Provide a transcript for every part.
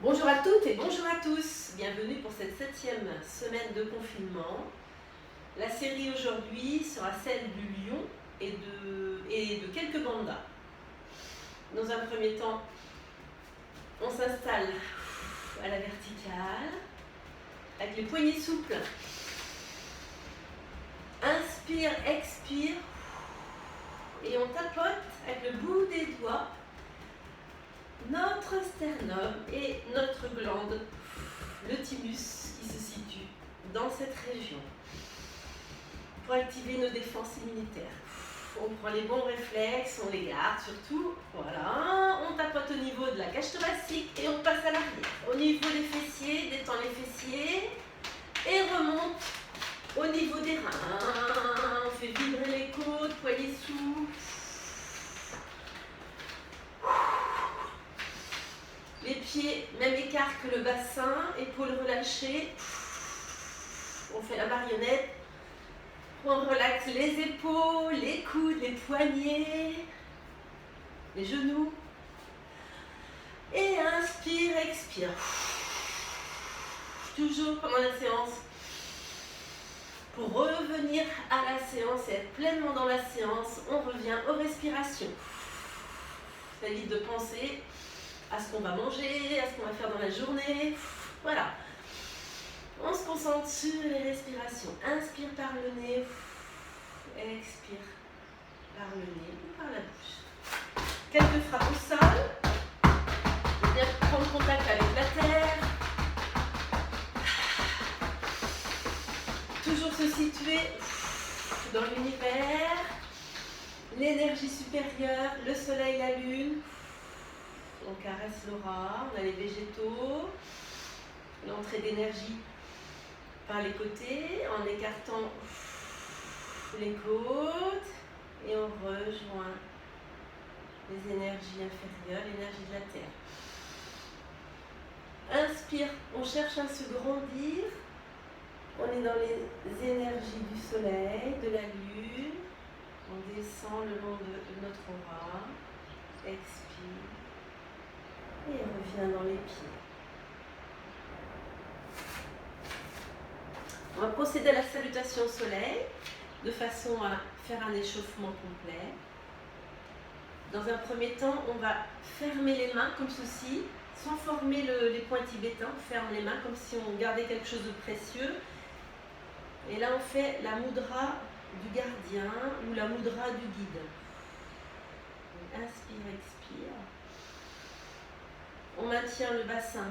Bonjour à toutes et bonjour à tous, bienvenue pour cette 7e semaine de confinement. La série aujourd'hui sera celle du lion et de quelques pandas. Dans un premier temps, on s'installe à la verticale, avec les poignets souples. Inspire, expire, et on tapote avec le bout des doigts notre sternum et notre glande, le thymus, qui se situe dans cette région. Pour activer nos défenses immunitaires. On prend les bons réflexes, on les garde surtout. Voilà, on tapote au niveau de la cage thoracique et on passe à l'arrière. Au niveau des fessiers, détend les fessiers et remonte au niveau des reins. On fait vibrer les côtes, poignets souples. Les pieds, même écart que le bassin, épaules relâchées. On fait la marionnette. On relaxe les épaules, les coudes, les poignets, les genoux. Et inspire, expire. Toujours pendant la séance. Pour revenir à la séance et être pleinement dans la séance, on revient aux respirations. Ça évite de penser à ce qu'on va manger, à ce qu'on va faire dans la journée. Voilà. On se concentre sur les respirations. Inspire par le nez. Expire par le nez ou par la bouche. Quelques frappes au sol. Bien prendre contact avec la terre. Toujours se situer dans l'univers. L'énergie supérieure, le soleil, la lune. On caresse l'aura, on a les végétaux. L'entrée d'énergie par les côtés, en écartant les côtes, et on rejoint les énergies inférieures, l'énergie de la terre. Inspire, on cherche à se grandir, on est dans les énergies du soleil, de la lune, on descend le long de notre aura, expire, et on revient dans les pieds. On va procéder à la salutation au soleil de façon à faire un échauffement complet. Dans un premier temps, on va fermer les mains comme ceci, sans former les poings tibétains. On ferme les mains comme si on gardait quelque chose de précieux. Et là, on fait la mudra du gardien ou la mudra du guide. Donc, inspire, expire. On maintient le bassin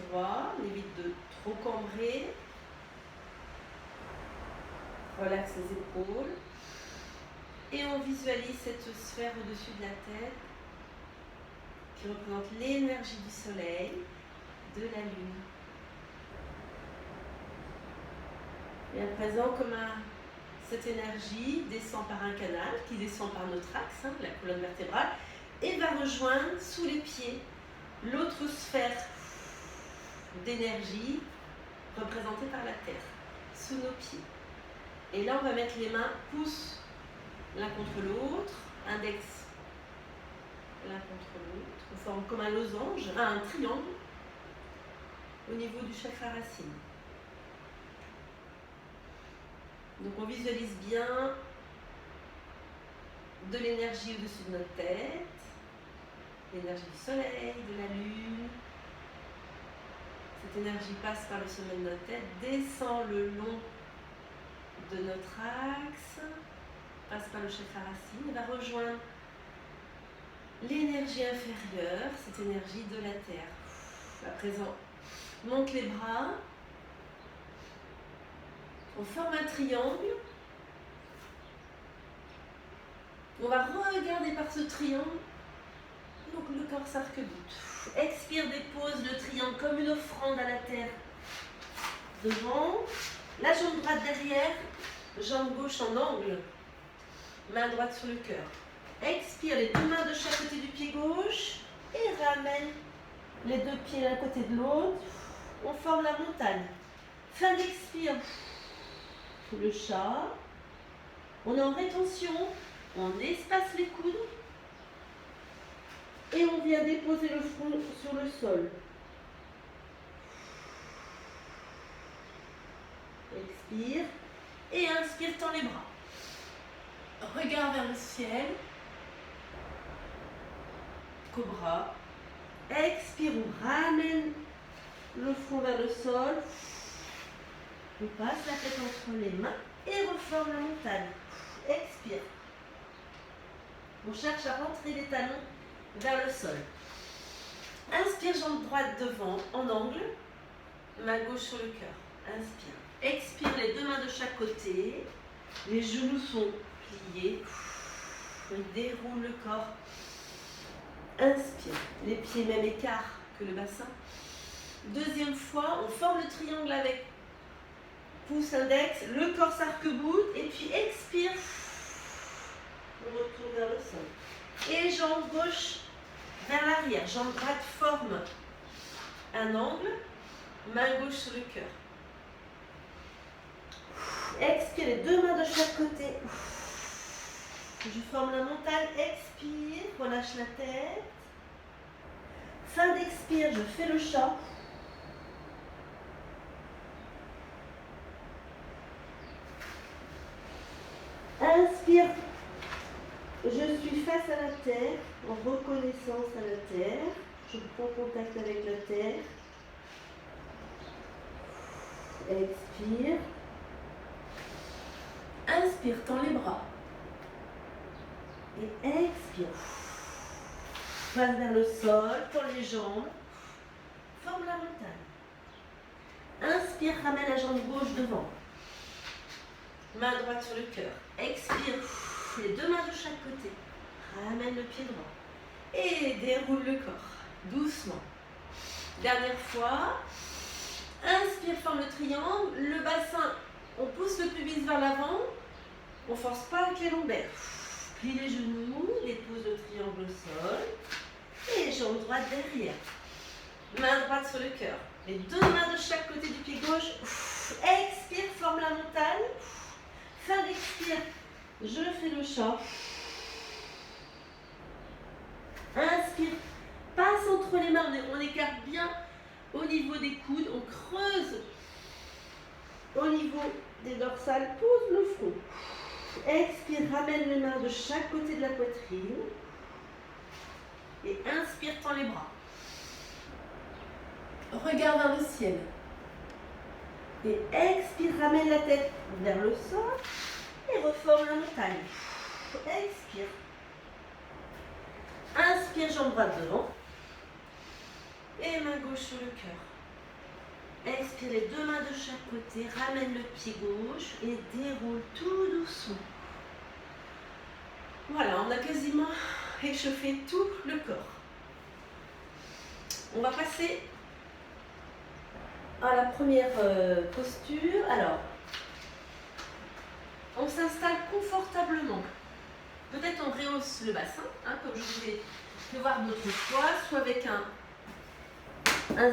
droit, on évite de trop cambrer. Relaxe les épaules et on visualise cette sphère au-dessus de la tête qui représente l'énergie du soleil, de la lune. Et à présent, cette énergie descend par un canal qui descend par notre axe, la colonne vertébrale, et va rejoindre sous les pieds l'autre sphère d'énergie représentée par la terre, sous nos pieds. Et là, on va mettre les mains pouces l'un contre l'autre, index l'un contre l'autre. On forme comme un losange, un triangle au niveau du chakra racine. Donc on visualise bien de l'énergie au-dessus de notre tête, l'énergie du soleil, de la lune. Cette énergie passe par le sommet de notre tête, descend le long de notre axe, passe par le chakra racine et va rejoindre l'énergie inférieure, cette énergie de la terre. À présent, monte les bras, on forme un triangle, on va regarder par ce triangle, donc le corps s'arc-boute. Expire, dépose le triangle comme une offrande à la terre. Devant, la jambe droite derrière, jambe gauche en angle, main droite sur le cœur. Expire, les deux mains de chaque côté du pied gauche et ramène les deux pieds l'un côté de l'autre. On forme la montagne. Fin d'expire, le chat. On est en rétention, on espace les coudes et on vient déposer le front sur le sol. expire. Et inspire, tends les bras. Regarde vers le ciel. Cobra. Expire, on ramène le front vers le sol. On passe la tête entre les mains et reforme la montagne. Expire. On cherche à rentrer les talons vers le sol. Inspire, jambe droite devant, en angle. Main gauche sur le cœur. Inspire. Expire, les deux mains de chaque côté. Les genoux sont pliés. On déroule le corps. Inspire. Les pieds même écart que le bassin. Deuxième fois, on forme le triangle avec pouce index. Le corps s'arc-boute. Et puis expire. On retourne vers le sol. Et jambe gauche vers l'arrière. Jambe droite forme un angle. Main gauche sur le cœur. Expire, les deux mains de chaque côté. Je forme la montagne. Expire, relâche la tête. Fin d'expire, je fais le chat. Inspire, je suis face à la terre, en reconnaissance à la terre. Je prends contact avec la terre. Expire. Inspire, tends les bras. Et expire. Passe vers le sol, tends les jambes. Forme la montagne. Inspire, ramène la jambe gauche devant. Main droite sur le cœur. Expire, les deux mains de chaque côté. Ramène le pied droit. Et déroule le corps, doucement. Dernière fois. Inspire, forme le triangle. Le bassin, on pousse le pubis vers l'avant. On ne force pas avec les lombaires. Plie les genoux, dépose le triangle au sol. Et jambe droite derrière. Main droite sur le cœur. Les deux mains de chaque côté du pied gauche. Expire, forme la montagne. Fin d'expire, je fais le chat. Inspire, passe entre les mains, on écarte bien au niveau des coudes, on creuse au niveau des dorsales, pose le front. Expire, ramène les mains de chaque côté de la poitrine. Et inspire, tends les bras. Regarde vers le ciel. Et expire, ramène la tête vers le sol. Et reforme la montagne. Expire. Inspire, jambe droite devant. Et main gauche sur le cœur. Expire, les deux mains de chaque côté. Ramène le pied gauche et déroule tout doucement. Voilà, on a quasiment échauffé tout le corps. On va passer à la première posture. Alors, on s'installe confortablement. Peut-être on rehausse le bassin, comme je vous ai fait voir d'autres fois, soit avec un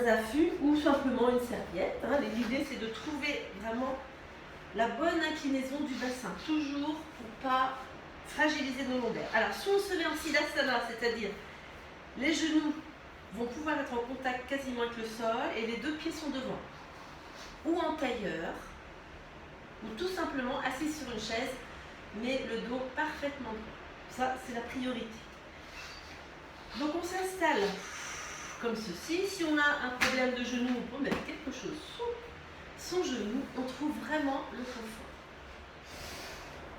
zafu ou simplement une serviette. L'idée, c'est de trouver vraiment la bonne inclinaison du bassin, toujours pour ne pas fragiliser nos lombaires. Alors, si on se met en siddhasana, c'est-à-dire les genoux vont pouvoir être en contact quasiment avec le sol et les deux pieds sont devant, ou en tailleur, ou tout simplement assis sur une chaise, mais le dos parfaitement droit. Ça, c'est la priorité. Donc, on s'installe comme ceci. Si on a un problème de genou, on peut mettre quelque chose sous son genou. On trouve vraiment le confort.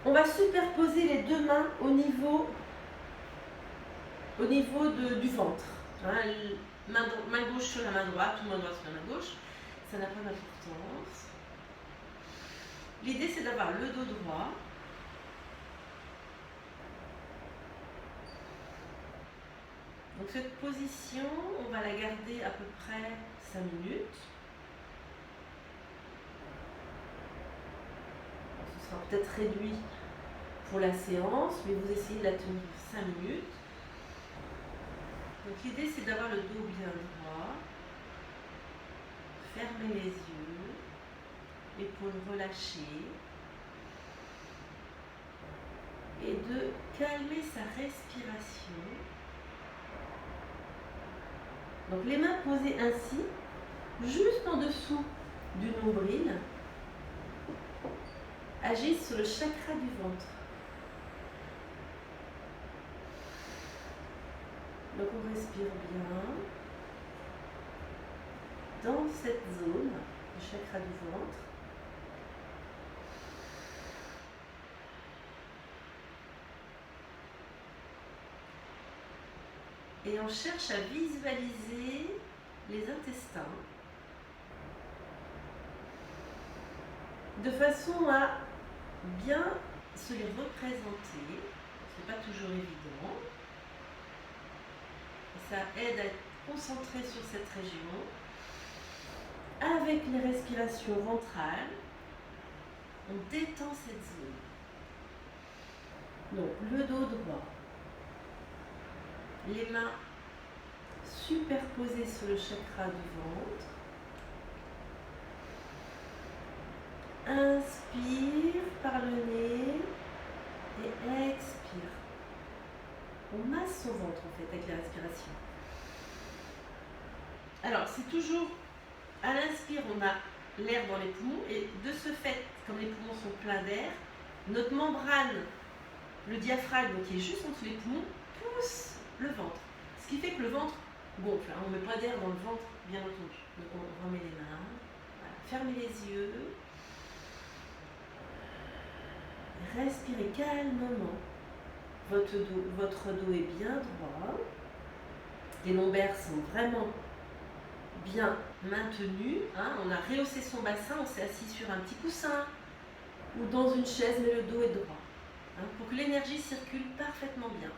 On va superposer les deux mains au niveau du ventre. Main gauche sur la main droite ou main droite sur la main gauche. Ça n'a pas d'importance. L'idée, c'est d'avoir le dos droit. Donc cette position, on va la garder à peu près 5 minutes. Ce sera peut-être réduit pour la séance, mais vous essayez de la tenir 5 minutes. Donc l'idée, c'est d'avoir le dos bien droit. Fermez les yeux, épaules relâchées. Et de calmer sa respiration. Donc les mains posées ainsi, juste en dessous du nombril. agissent sur le chakra du ventre. Donc on respire bien dans cette zone, le chakra du ventre. Et on cherche à visualiser les intestins de façon à bien se les représenter. Ce n'est pas toujours évident. Ça aide à être concentré sur cette région. Avec les respirations ventrales, on détend cette zone. Donc le dos droit, les mains superposées sur le chakra du ventre. Inspire par le nez et expire. On masse son ventre en fait avec la respiration. Alors c'est toujours à l'inspire, on a l'air dans les poumons et de ce fait, comme les poumons sont pleins d'air, notre membrane, le diaphragme qui est juste en dessous des poumons, pousse le ventre. Ce qui fait que le ventre gonfle. On ne met pas d'air dans le ventre, bien entendu. Donc on remet les mains, voilà. Fermez les yeux, respirez calmement. Votre dos est bien droit, les lombaires sont vraiment bien maintenus. On a rehaussé son bassin, on s'est assis sur un petit coussin ou dans une chaise, mais le dos est droit. Pour que l'énergie circule parfaitement bien.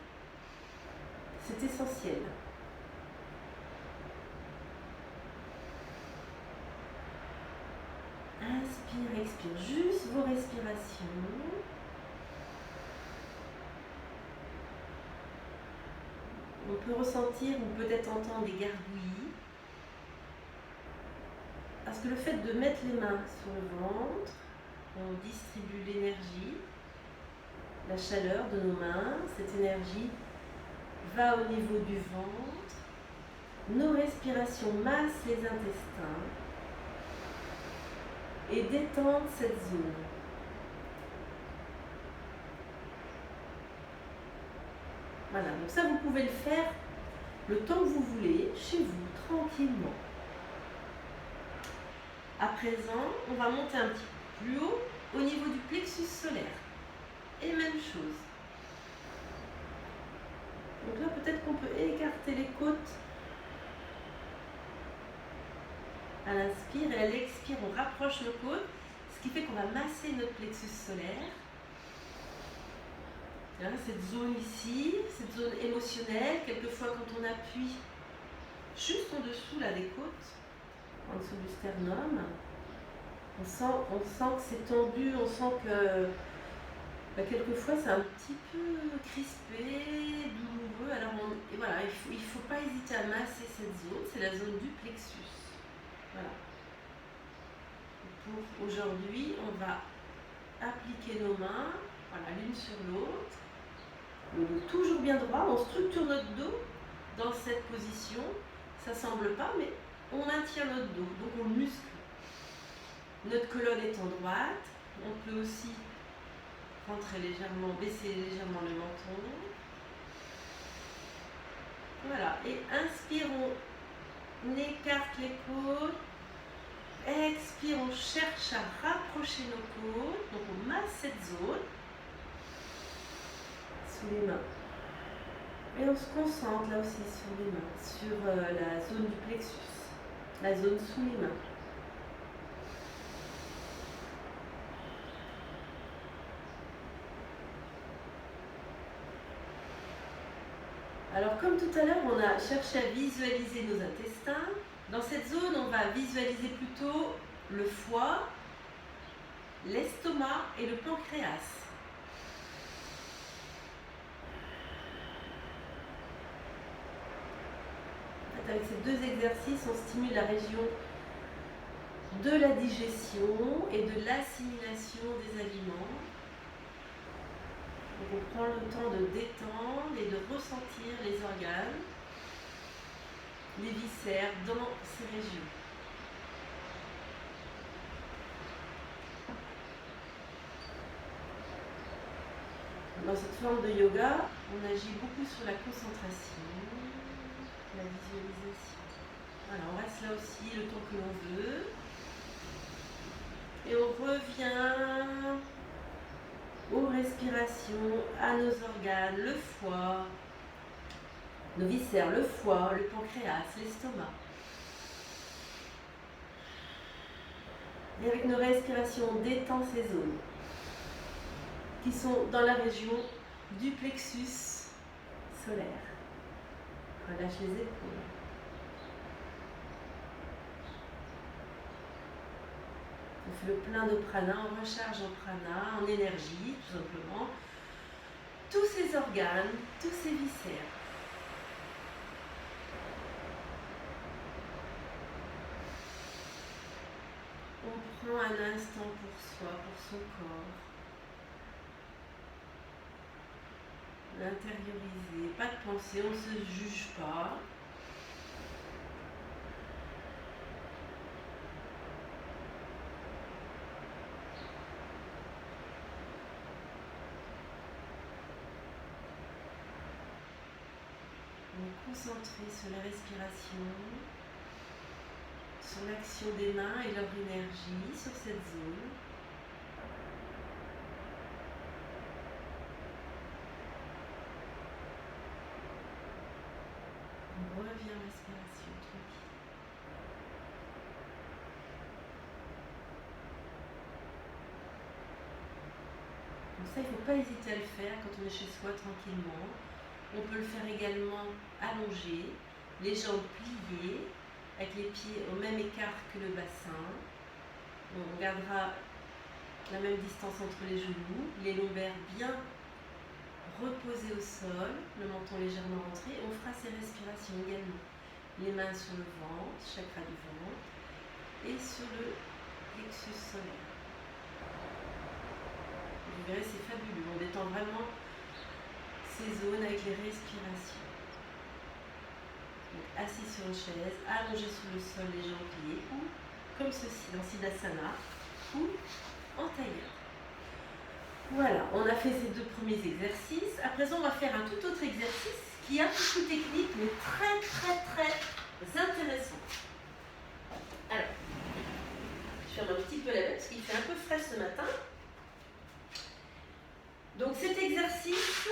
C'est essentiel. Inspire, expire, juste vos respirations. On peut ressentir ou peut-être entendre des gargouillis. Parce que le fait de mettre les mains sur le ventre, on distribue l'énergie, la chaleur de nos mains. Cette énergie va au niveau du ventre. Nos respirations massent les intestins et détendent cette zone. Voilà, donc ça vous pouvez le faire le temps que vous voulez, chez vous, tranquillement. À présent, on va monter un petit peu plus haut, au niveau du plexus solaire. Et même chose. Donc là, peut-être qu'on peut écarter les côtes à l'inspire et à l'expire, on rapproche nos côtes, ce qui fait qu'on va masser notre plexus solaire. Là, cette zone ici, cette zone émotionnelle, quelquefois quand on appuie juste en dessous là, des côtes, en dessous du sternum, on sent que c'est tendu, on sent que quelquefois c'est un petit peu crispé, douloureux. Alors voilà, il faut pas hésiter à masser cette zone, c'est la zone du plexus. Voilà. Pour aujourd'hui, on va appliquer nos mains, voilà, l'une sur l'autre. Le dos toujours bien droit, on structure notre dos dans cette position. Ça ne semble pas, mais on maintient notre dos, donc on le muscle. Notre colonne étant droite, on peut aussi rentrer légèrement, baisser légèrement le menton. Voilà, et inspire, on écarte les côtes. Expire, on cherche à rapprocher nos côtes, donc on masse cette zone sous les mains. Et on se concentre là aussi sur les mains, sur la zone du plexus, la zone sous les mains. Alors comme tout à l'heure, on a cherché à visualiser nos intestins. Dans cette zone, on va visualiser plutôt le foie, l'estomac et le pancréas. En fait, avec ces deux exercices, on stimule la région de la digestion et de l'assimilation des aliments. Donc on prend le temps de détendre et de ressentir les organes, les viscères dans ces régions. Dans cette forme de yoga, on agit beaucoup sur la concentration, la visualisation. Voilà, on reste là aussi le temps que l'on veut. Et on revient aux respirations, à nos organes, le foie, nos viscères, le foie, le pancréas, l'estomac. Et avec nos respirations, on détend ces zones qui sont dans la région du plexus solaire. Relâche les épaules. On fait le plein de prana, on recharge en prana, en énergie, tout simplement. Tous ces organes, tous ces viscères. On prend un instant pour soi, pour son corps. L'intérioriser, pas de pensée, on ne se juge pas. On est concentré sur la respiration, sur l'action des mains et leur énergie sur cette zone. On revient à la respiration tranquille. Donc ça, il ne faut pas hésiter à le faire quand on est chez soi tranquillement. On peut le faire également allongé, les jambes pliées, avec les pieds au même écart que le bassin. On gardera la même distance entre les genoux, les lombaires bien reposés au sol, le menton légèrement rentré. On fera ces respirations également. Les mains sur le ventre, chakra du ventre, et sur le plexus solaire. Vous verrez, c'est fabuleux. On détend vraiment ces zones avec les respirations. Donc, assis sur une chaise, allongé sur le sol, les jambes pliées, ou comme ceci, dans Siddhasana, ou en tailleur. Voilà, on a fait ces deux premiers exercices. À présent, on va faire un tout autre exercice qui est un peu plus technique, mais très intéressant. Alors, je ferme un petit peu la bête parce qu'il fait un peu frais ce matin. Donc cet exercice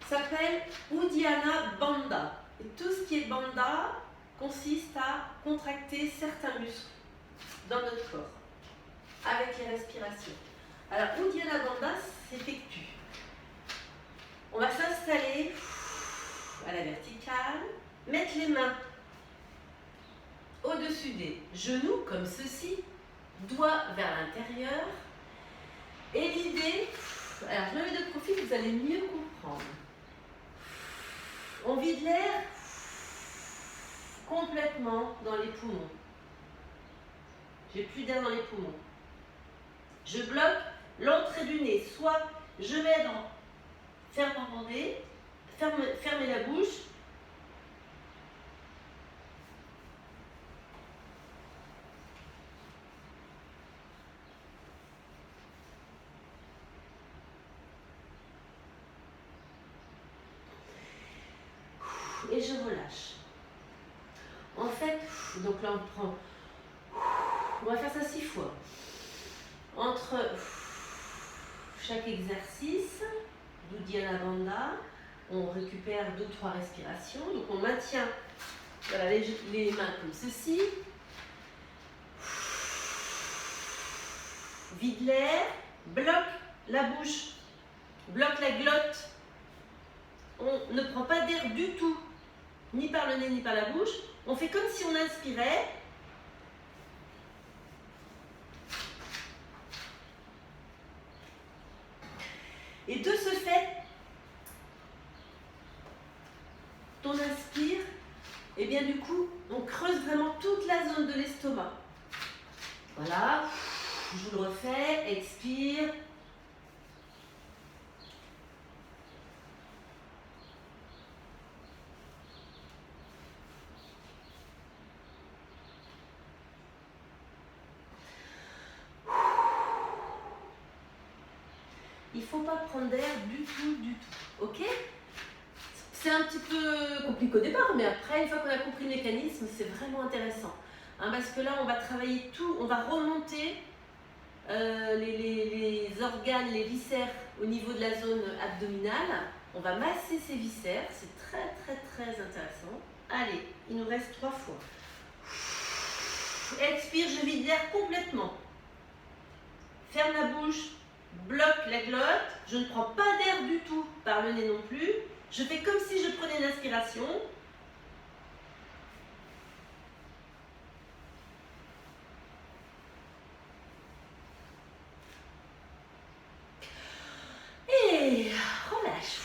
s'appelle Uddiyana Bandha. Et tout ce qui est bandha consiste à contracter certains muscles dans notre corps avec les respirations. Alors Uddiyana Bandha s'effectue. On va s'installer à la verticale, mettre les mains au-dessus des genoux comme ceci, doigts vers l'intérieur. Et l'idée, alors je me mets de profil, vous allez mieux comprendre. On vide l'air complètement dans les poumons. J'ai plus d'air dans les poumons. Je bloque l'entrée du nez. Soit je mets dans fermer la bouche. Et je relâche. En fait, donc là on prend. On va faire ça 6 fois. Entre chaque exercice d'Uddiyana Bandha, on récupère 2 ou 3 respirations. Donc on maintient voilà, les mains comme ceci. Vide l'air, bloque la bouche, bloque la glotte. On ne prend pas d'air du tout, ni par le nez ni par la bouche. On fait comme si on inspirait. Et de ce fait, on inspire, et bien du coup, on creuse vraiment toute la zone de l'estomac. Voilà, je vous le refais, expire. il ne faut pas prendre d'air du tout, ok? C'est un petit peu compliqué au départ, mais après, une fois qu'on a compris le mécanisme, c'est vraiment intéressant. Hein, parce que là, on va travailler tout, on va remonter les organes, les viscères au niveau de la zone abdominale. On va masser ces viscères, c'est très intéressant. Allez, il nous reste 3 fois. Expire, je vide l'air complètement. Ferme la bouche, bloque la glotte. Je ne prends pas d'air du tout par le nez non plus. Je fais comme si je prenais une inspiration. Et relâche.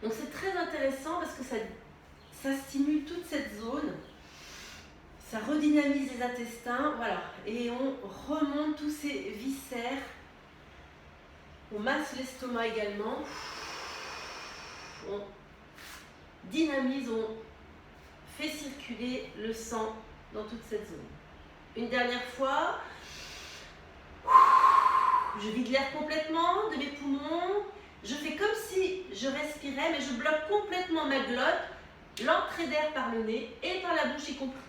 Donc c'est très intéressant parce que ça stimule toute cette zone. Ça redynamise les intestins, voilà. Et on remonte tous ces viscères. On masse l'estomac également. On dynamise, on fait circuler le sang dans toute cette zone. Une dernière fois. Je vide l'air complètement de mes poumons. Je fais comme si je respirais, mais je bloque complètement ma glotte, l'entrée d'air par le nez et par la bouche y compris.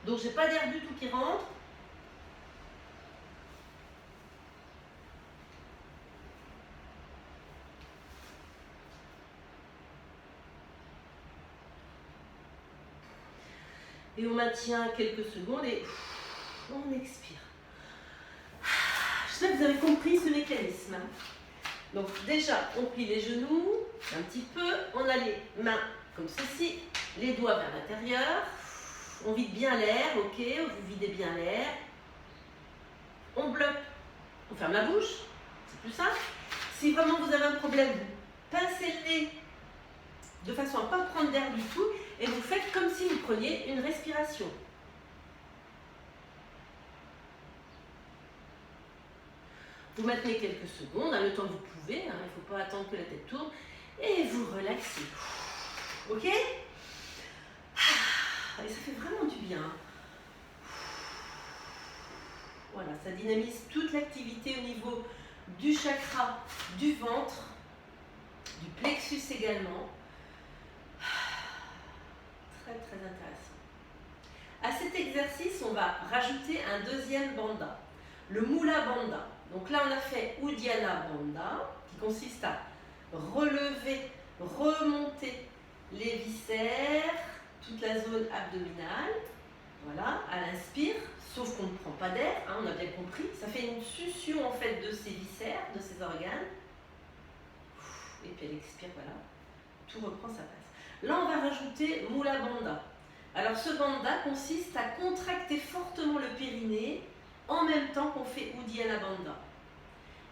Donc je n'ai pas d'air du tout qui rentre. Et on maintient quelques secondes et on expire. J'espère que vous avez compris ce mécanisme. Donc déjà, on plie les genoux un petit peu. On a les mains comme ceci, les doigts vers l'intérieur. On vide bien l'air, ok, vous videz bien l'air. On bloque, on ferme la bouche, c'est plus simple. Si vraiment vous avez un problème, vous pincez le nez de façon à ne pas prendre d'air du tout et vous faites comme si vous preniez une respiration. Vous maintenez quelques secondes, hein, le temps que vous pouvez, hein, il ne faut pas attendre que la tête tourne, et vous relaxez. Ok? Et ça fait vraiment du bien. Voilà, ça dynamise toute l'activité au niveau du chakra du ventre, du plexus également. Très intéressant. À cet exercice, on va rajouter un deuxième bandha, le Mula Bandha. Donc là, on a fait Uddiyana Bandha, qui consiste à relever, remonter les viscères, toute la zone abdominale. Voilà, à l'inspire, sauf qu'on ne prend pas d'air, hein, on a bien compris. Ça fait une succion en fait de ces viscères, de ces organes. Et puis elle expire, voilà. Tout reprend sa place. Là, on va rajouter Mula Bandha. Alors ce bandha consiste à contracter fortement le périnée en même temps qu'on fait Uddiyana Bandha.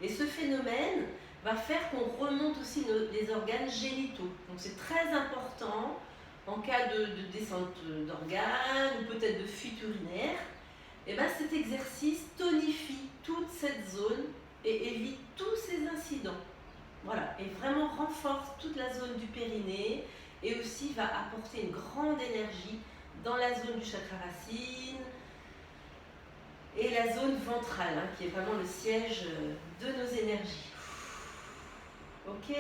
Et ce phénomène va faire qu'on remonte aussi les organes génitaux. Donc c'est très important en cas de descente d'organes ou peut-être de fuite urinaire. Et bien cet exercice tonifie toute cette zone et évite tous ces incidents. Voilà, et vraiment renforce toute la zone du périnée et aussi va apporter une grande énergie dans la zone du chakra racine et la zone ventrale, hein, qui est vraiment le siège de nos énergies. Ok.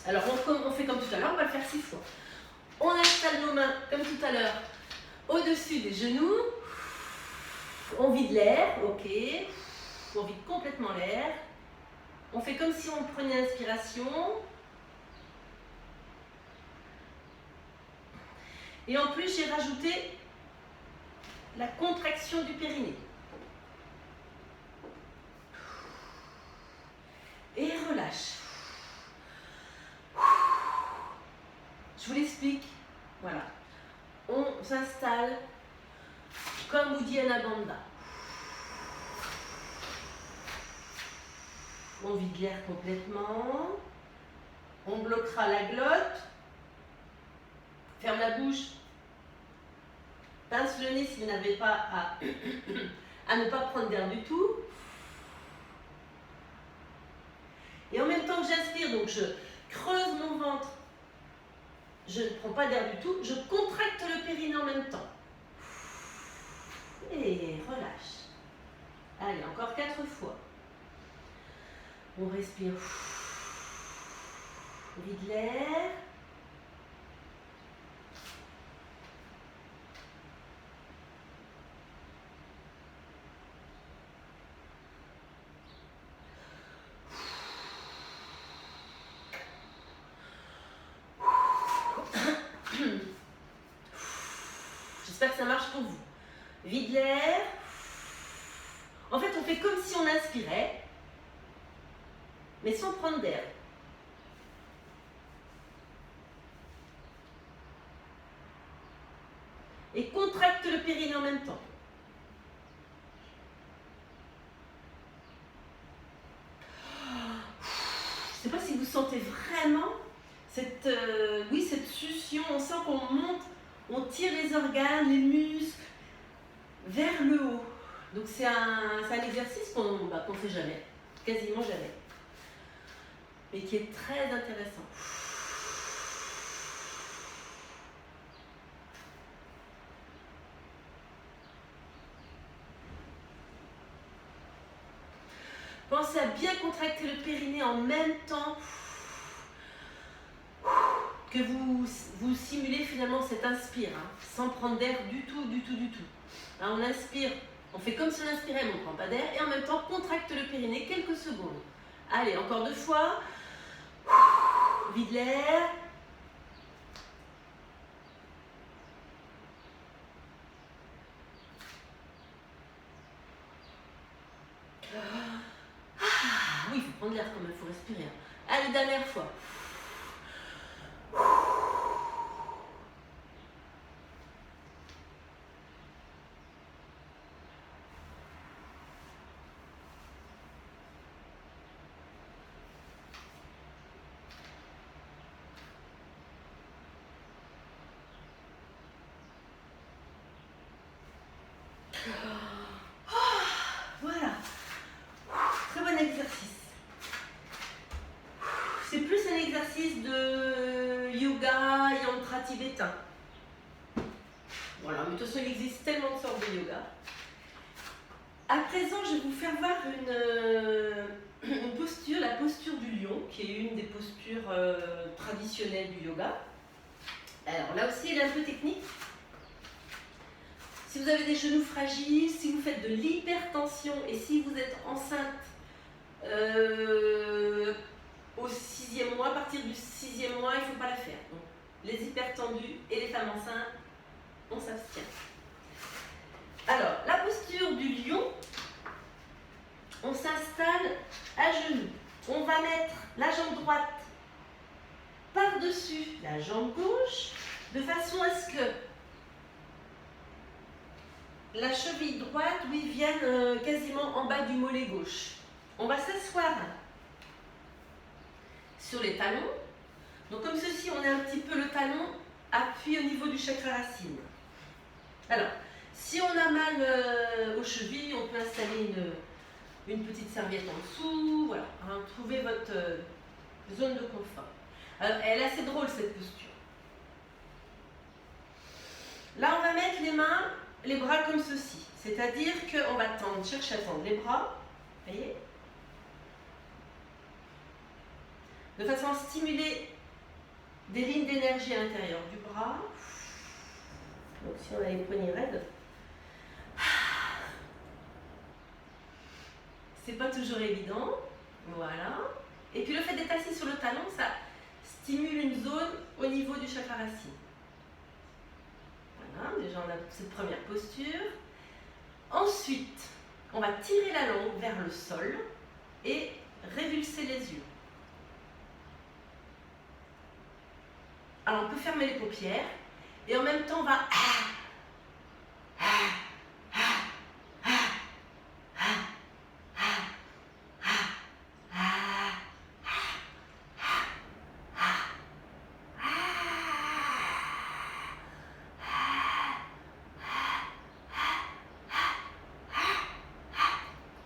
Alors on fait comme tout à l'heure, on va le faire 6 fois. On installe nos mains comme tout à l'heure au-dessus des genoux. On vide l'air, ok. On vide complètement l'air. On fait comme si on prenait une inspiration. Et en plus, j'ai rajouté la contraction du périnée. Et relâche. Je vous l'explique. Voilà. On s'installe comme Uddiyana Bandha. On vide l'air complètement. On bloquera la glotte. Ferme la bouche. Pince le nez si vous n'avez pas à ne pas prendre d'air du tout. Et en même temps que j'inspire, donc je creuse mon ventre. Je ne prends pas d'air du tout. Je contracte le périnée en même temps. Et et relâche. Allez, encore 4 fois. On respire. Vide l'air. J'espère que ça marche pour vous. Vide l'air. En fait, on fait comme si on inspirait, mais sans prendre d'air. Et contracte le périnée en même temps. Je ne sais pas si vous sentez vraiment cette, cette succion. On sent qu'on monte, on tire les organes, les muscles vers le haut. Donc c'est un exercice qu'on ne fait jamais, quasiment jamais, mais qui est très intéressant. Pensez à bien contracter le périnée en même temps que vous simulez finalement cette inspire, hein, sans prendre d'air du tout. Hein, on inspire, on fait comme si on inspirait, mais on ne prend pas d'air, et en même temps contracte le périnée quelques secondes. Allez, encore 2 fois. Vide l'air. Oui, il faut prendre l'air quand même, il faut respirer. Allez, dernière fois. Voilà. Très bon exercice. C'est plus un exercice de yoga, yantra tibétain. Voilà, mais de toute façon, il existe tellement de sortes de yoga. À présent, je vais vous faire voir une posture, la posture du lion, qui est une des postures traditionnelles du yoga. Alors là aussi, elle est un peu technique. Si vous avez des genoux fragiles, si vous faites de l'hypertension et si vous êtes enceinte au 6e mois, à partir du 6e mois, il ne faut pas la faire. Donc, les hypertendus et les femmes enceintes, on s'abstient. Alors, la posture du lion, on s'installe à genoux. On va mettre la jambe droite par-dessus la jambe gauche, de façon à ce que la cheville droite, vienne quasiment en bas du mollet gauche. On va s'asseoir sur les talons. Donc comme ceci, on a un petit peu le talon appuyé au niveau du chakra racine. Alors, si on a mal aux chevilles, on peut installer une petite serviette en dessous. Voilà, hein, trouvez votre zone de confort. Alors, elle est assez drôle cette posture. Là, on va mettre les bras comme ceci. C'est-à-dire qu'on va chercher à tendre les bras. Voyez ? De façon à stimuler des lignes d'énergie à l'intérieur du bras. Donc si on a les poignets raides, c'est pas toujours évident. Voilà. Et puis le fait d'être assis sur le talon, ça stimule une zone au niveau du chakra racine. Voilà, déjà on a cette première posture. Ensuite, on va tirer la langue vers le sol et révulser les yeux. Alors on peut fermer les paupières et en même temps on va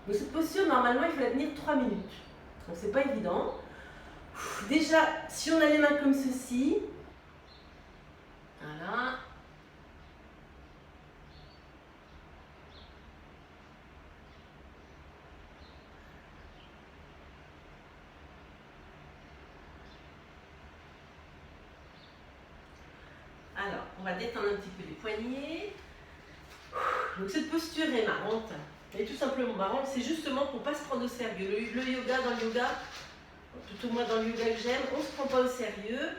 Mais cette posture, normalement, il faut la tenir 3 minutes. Donc, c'est pas évident. Déjà, si on a les mains comme ceci, voilà. on va détendre un petit peu les poignets. Donc cette posture est marrante, elle est tout simplement marrante, c'est justement pour ne pas se prendre au sérieux. Le yoga, dans le yoga, tout au moins dans le yoga que j'aime, on ne se prend pas au sérieux.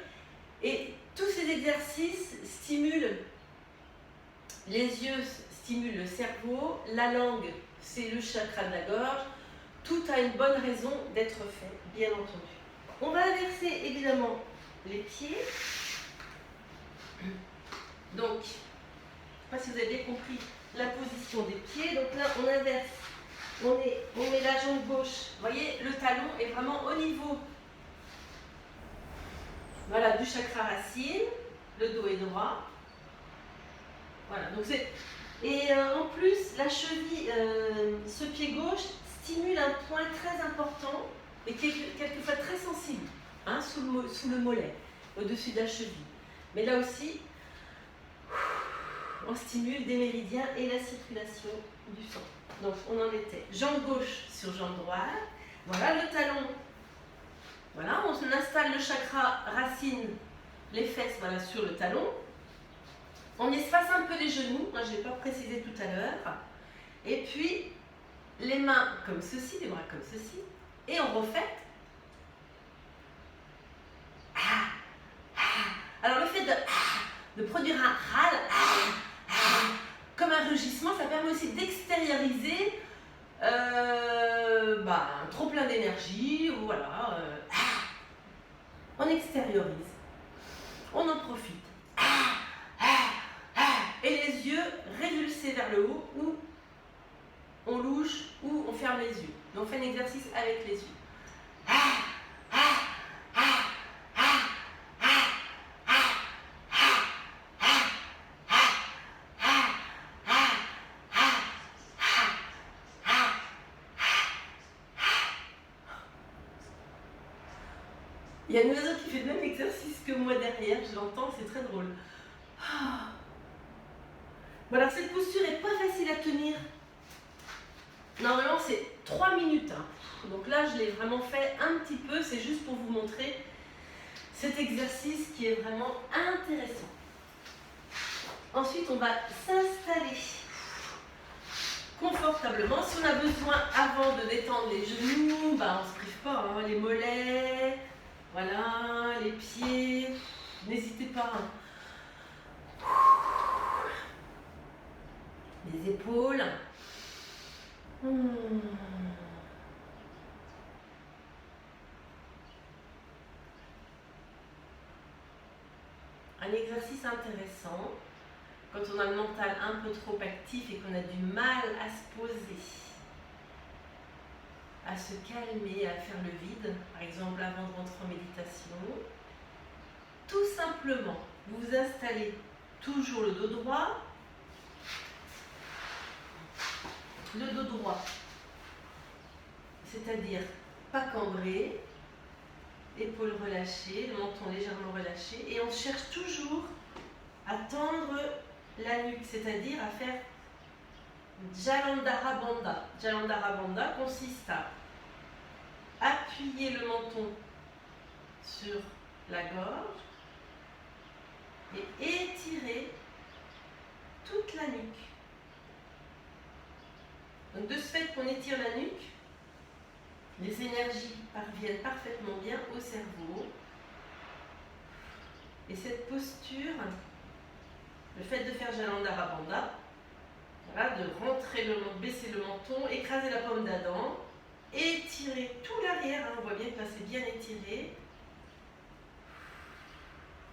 Et tous ces exercices stimulent les yeux, stimulent le cerveau, la langue, c'est le chakra de la gorge. Tout a une bonne raison d'être fait, bien entendu. On va inverser évidemment les pieds. Donc, je ne sais pas si vous avez bien compris la position des pieds. Donc là, on inverse. On met la jambe gauche. Vous voyez, le talon est vraiment au niveau, voilà, du chakra racine. Le dos est droit. Voilà. Donc et en plus, la cheville, ce pied gauche stimule un point très important et qui est quelquefois très sensible, hein, sous le mollet, au-dessus de la cheville. Mais là aussi, on stimule des méridiens et la circulation du sang. Donc on en était jambe gauche sur jambe droite. Voilà le talon. Voilà, on installe le chakra racine, les fesses, voilà, sur le talon. On espace un peu les genoux, je n'ai pas précisé tout à l'heure. Et puis les mains comme ceci, les bras comme ceci. Et on refait. Alors le fait de produire un râle, comme un rugissement, ça permet aussi d'extérioriser un trop plein d'énergie, ou voilà, on extériorise, on en profite. Et les yeux révulsés vers le haut, ou on louche, ou on ferme les yeux. Donc on fait un exercice avec les yeux. Il y a une oiseau qui fait le même exercice que moi derrière, je l'entends, c'est très drôle. Bon, alors cette posture n'est pas facile à tenir. Normalement c'est 3 minutes. Donc là je l'ai vraiment fait un petit peu, c'est juste pour vous montrer cet exercice qui est vraiment intéressant. Ensuite on va s'installer confortablement. Si on a besoin avant de détendre les genoux, on ne se prive pas, les mollets. Voilà, les pieds, n'hésitez pas. Les épaules. Un exercice intéressant, quand on a le mental un peu trop actif et qu'on a du mal à se poser, à se calmer, à faire le vide, par exemple avant de rentrer en méditation. Tout simplement, vous vous installez toujours le dos droit. Le dos droit, c'est-à-dire pas cambré, épaules relâchées, le menton légèrement relâché, et on cherche toujours à tendre la nuque, c'est-à-dire à faire Jalandhara Bandha. Jalandhara Bandha consiste à appuyer le menton sur la gorge et étirer toute la nuque. Donc de ce fait qu'on étire la nuque, les énergies parviennent parfaitement bien au cerveau. Et cette posture, le fait de faire Jalandhara Bandha, voilà, de rentrer le menton, baisser le menton, écraser la paume d'Adam, étirer tout l'arrière, on voit bien que là c'est bien étiré.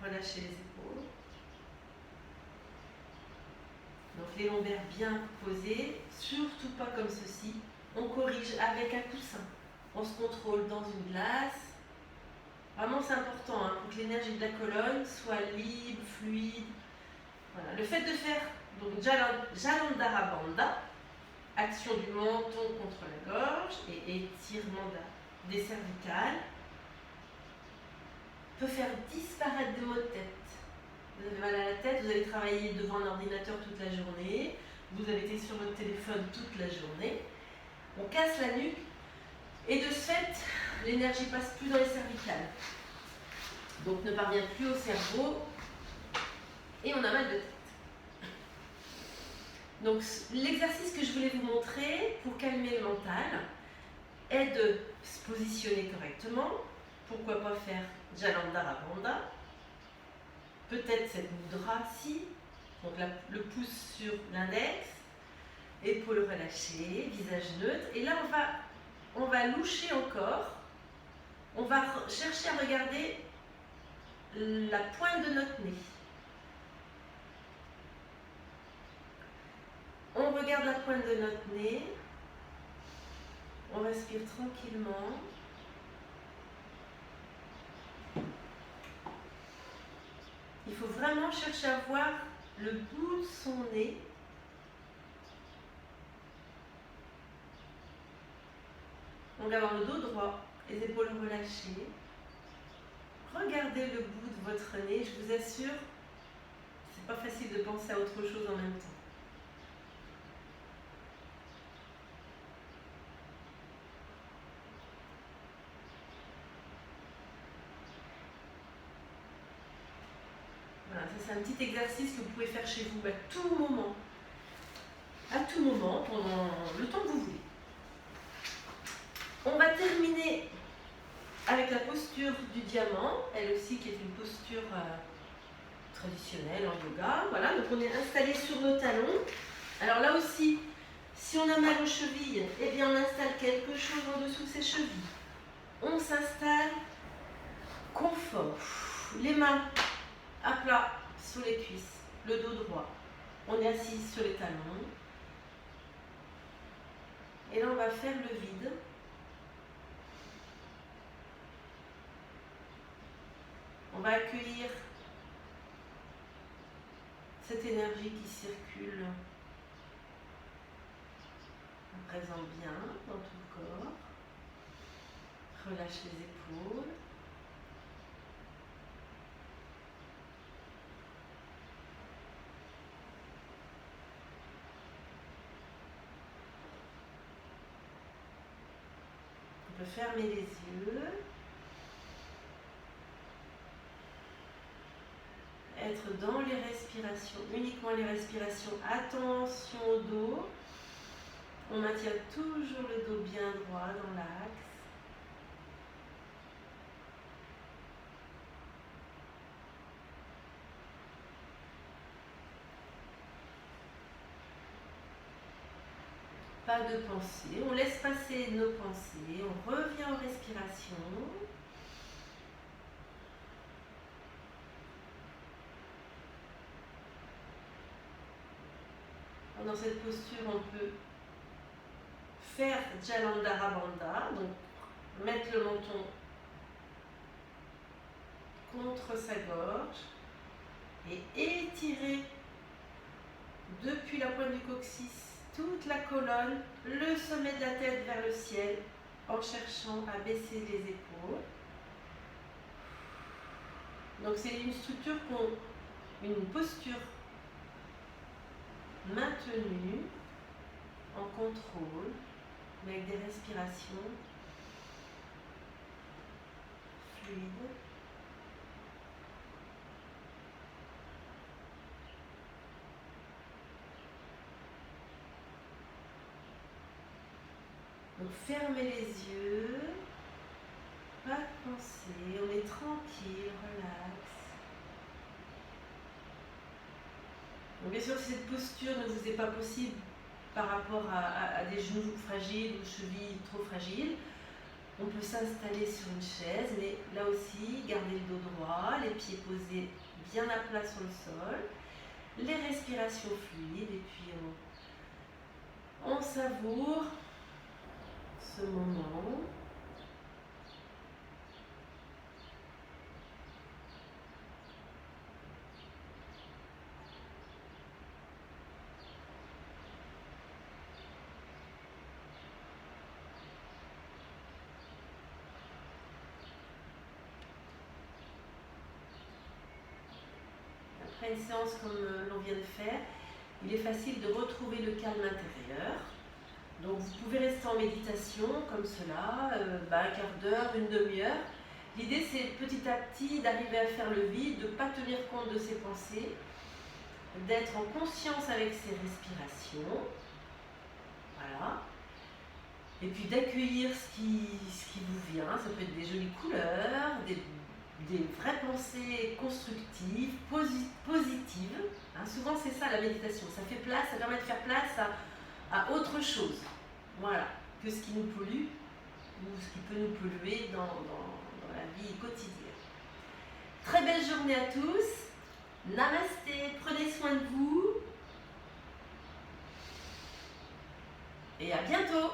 Relâchez les épaules. Donc les lombaires bien posés, surtout pas comme ceci. On corrige avec un coussin. On se contrôle dans une glace. Vraiment c'est important pour que l'énergie de la colonne soit libre, fluide. Voilà. Le fait de faire donc Jalandhara Bandha, action du menton contre la gorge et étirement des cervicales, peut faire disparaître des maux de tête. Vous avez mal à la tête, vous avez travaillé devant un ordinateur toute la journée, vous avez été sur votre téléphone toute la journée, on casse la nuque et de ce fait, l'énergie passe plus dans les cervicales. Donc ne parvient plus au cerveau et on a mal de tête. Donc l'exercice que je voulais vous montrer pour calmer le mental est de se positionner correctement. Pourquoi pas faire Jalandhara Bandha, peut-être cette mudra-ci, donc le pouce sur l'index, épaules relâchées, visage neutre, et là on va loucher encore, on va chercher à regarder la pointe de notre nez. On regarde la pointe de notre nez, on respire tranquillement. Il faut vraiment chercher à voir le bout de son nez. En gardant le dos droit, les épaules relâchées. Regardez le bout de votre nez, je vous assure, c'est pas facile de penser à autre chose en même temps. Voilà, ça c'est un petit exercice que vous pouvez faire chez vous à tout moment. À tout moment, pendant le temps que vous voulez. On va terminer avec la posture du diamant, elle aussi qui est une posture traditionnelle en yoga. Voilà, donc on est installé sur nos talons. Alors là aussi, si on a mal aux chevilles, eh bien on installe quelque chose en dessous de ses chevilles. On s'installe confort. Les mains à plat sous les cuisses, le dos droit. On est assis sur les talons. Et là on va faire le vide. On va accueillir cette énergie qui circule à présent bien dans tout le corps. Relâche les épaules. On peut fermer les yeux. Être dans les respirations, uniquement les respirations. Attention au dos. On maintient toujours le dos bien droit dans l'axe. Pas de pensée. On laisse passer nos pensées. On revient aux respirations. Dans cette posture, on peut faire Jalandhara Bandha, donc mettre le menton contre sa gorge et étirer depuis la pointe du coccyx toute la colonne, le sommet de la tête vers le ciel en cherchant à baisser les épaules. Donc c'est une structure une posture maintenue en contrôle, mais avec des respirations fluides. Donc fermez les yeux, pas de pensée, on est tranquille, relax. Donc bien sûr, si cette posture ne vous est pas possible par rapport à des genoux fragiles ou chevilles trop fragiles, on peut s'installer sur une chaise, mais là aussi, gardez le dos droit, les pieds posés bien à plat sur le sol, les respirations fluides, et puis on savoure ce moment. Après une séance comme l'on vient de faire, il est facile de retrouver le calme intérieur. Donc vous pouvez rester en méditation comme cela, un quart d'heure, une demi-heure. L'idée c'est petit à petit d'arriver à faire le vide, de ne pas tenir compte de ses pensées d'être en conscience avec ses respirations. Voilà. Et puis d'accueillir ce qui vous vient. Ça peut être des jolies couleurs, des vraies pensées constructives, positives. Hein, souvent c'est ça la méditation, ça fait place, ça permet de faire place à autre chose, voilà, que ce qui nous pollue ou ce qui peut nous polluer dans la vie quotidienne. Très belle journée à tous, namasté, prenez soin de vous et à bientôt.